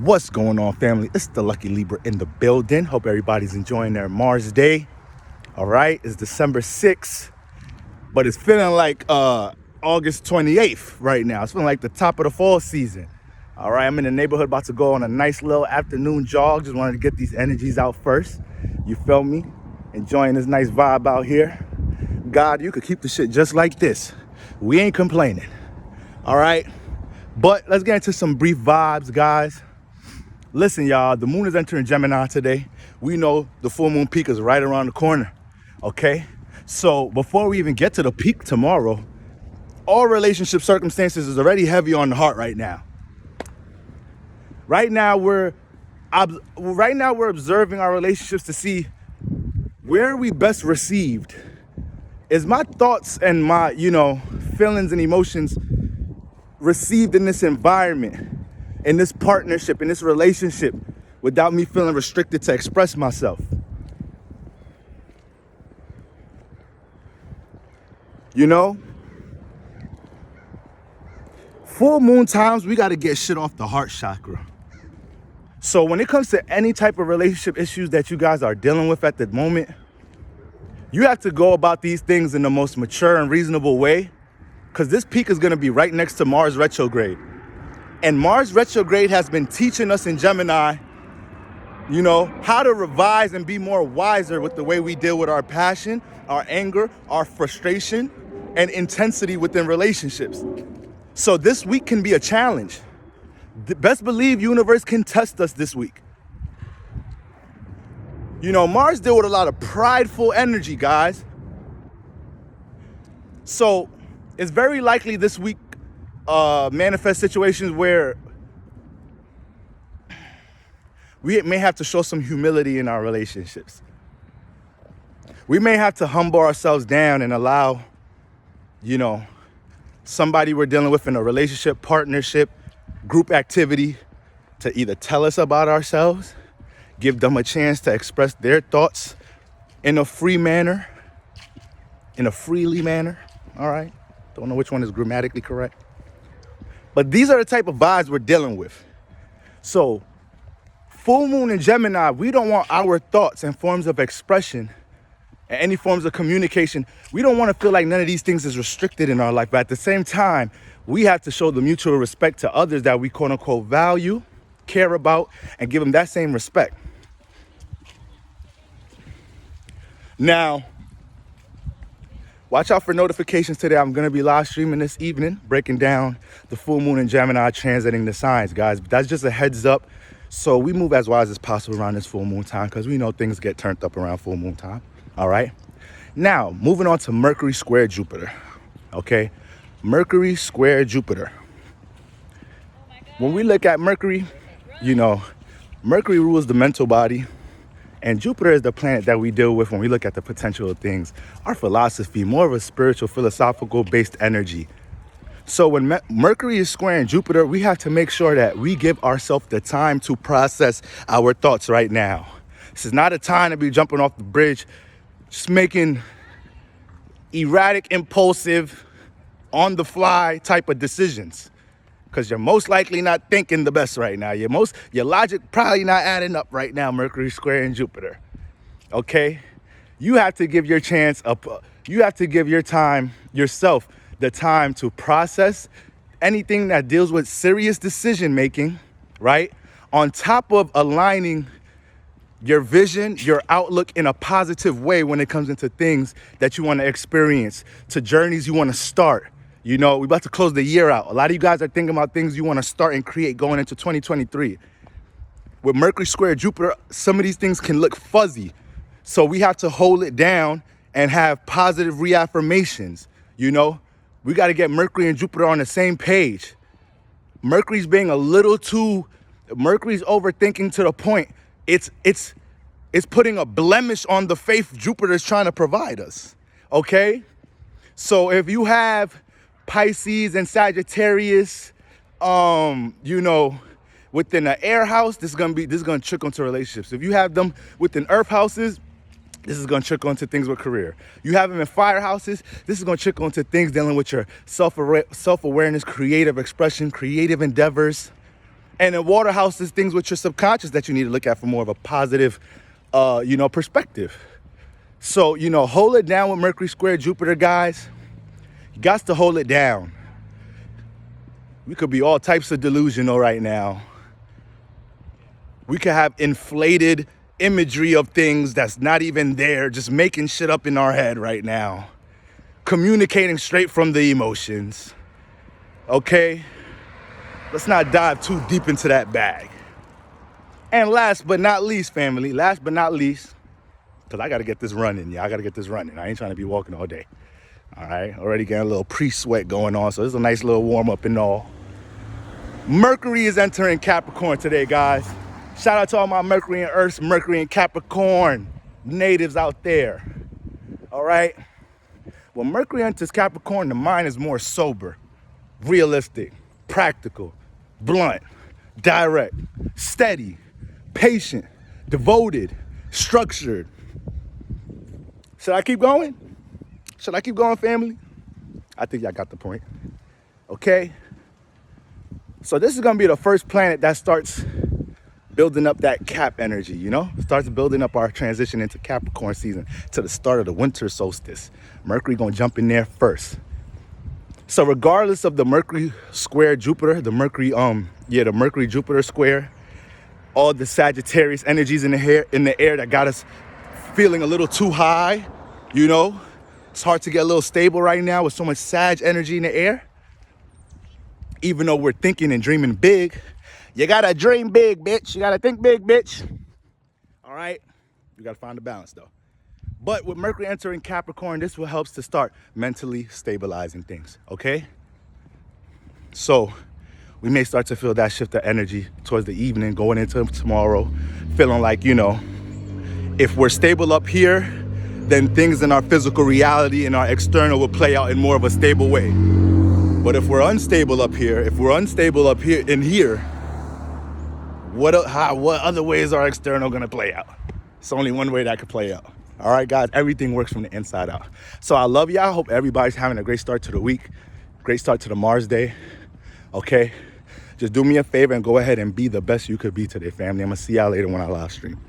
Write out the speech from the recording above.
What's going on, family? It's the Lucky Libra in the building. Hope everybody's enjoying their Mars day. All right, it's December 6th, but it's feeling like August 28th right now. It's feeling like the top of the fall season. All right, I'm in the neighborhood about to go on a nice little afternoon jog. Just wanted to get these energies out first. You feel me? Enjoying this nice vibe out here. God, you could keep the shit just like this. We ain't complaining. All right, but let's get into some brief vibes, guys. Listen, y'all, the moon is entering Gemini today. We know the full moon peak is right around the corner, okay? So before we even get to the peak tomorrow, all relationship circumstances is already heavy on the heart right now. Right now we're observing our relationships to see where are we best received. Is my thoughts and my, feelings and emotions received in this environment, in this partnership, in this relationship, without me feeling restricted to express myself? Full moon times, we got to get shit off the heart chakra. So when it comes to any type of relationship issues that you guys are dealing with at the moment, you have to go about these things in the most mature and reasonable way, because this peak is going to be right next to Mars retrograde. And Mars retrograde has been teaching us in Gemini, how to revise and be more wiser with the way we deal with our passion, our anger, our frustration, and intensity within relationships. So this week can be a challenge. Best believe universe can test us this week. Mars deal with a lot of prideful energy, guys. So it's very likely this week manifest situations where we may have to show some humility in our relationships. We may have to humble ourselves down and allow, somebody we're dealing with in a relationship, partnership, group activity to either tell us about ourselves, give them a chance to express their thoughts in a freely manner. All right. Don't know which one is grammatically correct. But these are the type of vibes we're dealing with. So, full moon in Gemini, we don't want our thoughts and forms of expression and any forms of communication. We don't want to feel like none of these things is restricted in our life. But at the same time, we have to show the mutual respect to others that we quote unquote value, care about, and give them that same respect. Now, watch out for notifications today. I'm going to be live streaming this evening, breaking down the full moon in Gemini transiting the signs, guys. But that's just a heads up. So we move as wise as possible around this full moon time, because we know things get turned up around full moon time. All right. Now, moving on to Mercury square Jupiter. Okay. Mercury square Jupiter. When we look at Mercury, Mercury rules the mental body. And Jupiter is the planet that we deal with when we look at the potential of things. Our philosophy, more of a spiritual, philosophical-based energy. So when Mercury is squaring Jupiter, we have to make sure that we give ourselves the time to process our thoughts right now. This is not a time to be jumping off the bridge, just making erratic, impulsive, on-the-fly type of decisions. Because you're most likely not thinking the best right now. Your logic probably not adding up right now, Mercury square in Jupiter. Okay? You have to give your yourself the time to process anything that deals with serious decision making, right? On top of aligning your vision, your outlook in a positive way when it comes into things that you want to experience, to journeys you want to start. We're about to close the year out. A lot of you guys are thinking about things you want to start and create going into 2023. With Mercury square Jupiter, some of these things can look fuzzy. So we have to hold it down and have positive reaffirmations. We got to get Mercury and Jupiter on the same page. Mercury's overthinking to the point. It's putting a blemish on the faith Jupiter's trying to provide us. Okay? So if you have Pisces and Sagittarius, within the air house, this is gonna trickle into relationships. If you have them within earth houses, this is gonna trickle into things with career. You have them in fire houses, this is gonna trickle into things dealing with your self-awareness, creative expression, creative endeavors. And then water houses things with your subconscious that you need to look at for more of a positive, perspective. So, hold it down with Mercury square Jupiter, guys. You got to hold it down. We could be all types of delusional right now. We could have inflated imagery of things that's not even there, just making shit up in our head right now. Communicating straight from the emotions. Okay? Let's not dive too deep into that bag. And last but not least, family, because I got to get this running. Yeah, I got to get this running. I ain't trying to be walking all day. All right? Already getting a little pre-sweat going on, so this is a nice little warm-up and all. Mercury is entering Capricorn today, guys. Shout out to all my Mercury and Earths, Mercury and Capricorn natives out there. All right? When Mercury enters Capricorn, the mind is more sober, realistic, practical, blunt, direct, steady, patient, devoted, structured. Should I keep going? Should I keep going, family? I think y'all got the point. Okay? So this is going to be the first planet that starts building up that Cap energy, Starts building up our transition into Capricorn season to the start of the winter solstice. Mercury going to jump in there first. So regardless of the Mercury square Jupiter, the Mercury Jupiter square, all the Sagittarius energies in the air that got us feeling a little too high, It's hard to get a little stable right now with so much Sag energy in the air. Even though we're thinking and dreaming big, you gotta dream big, bitch. You gotta think big, bitch. All right? You gotta find the balance, though. But with Mercury entering Capricorn, this will help to start mentally stabilizing things, okay? So we may start to feel that shift of energy towards the evening, going into tomorrow, feeling like, if we're stable up here, then things in our physical reality and our external will play out in more of a stable way. But if we're unstable up here, what other ways are external gonna play out? It's only one way that could play out. All right, guys, everything works from the inside out. So I love y'all. I hope everybody's having a great start to the week, great start to the Mars day, okay? Just do me a favor and go ahead and be the best you could be today, family. I'm gonna see y'all later when I live stream.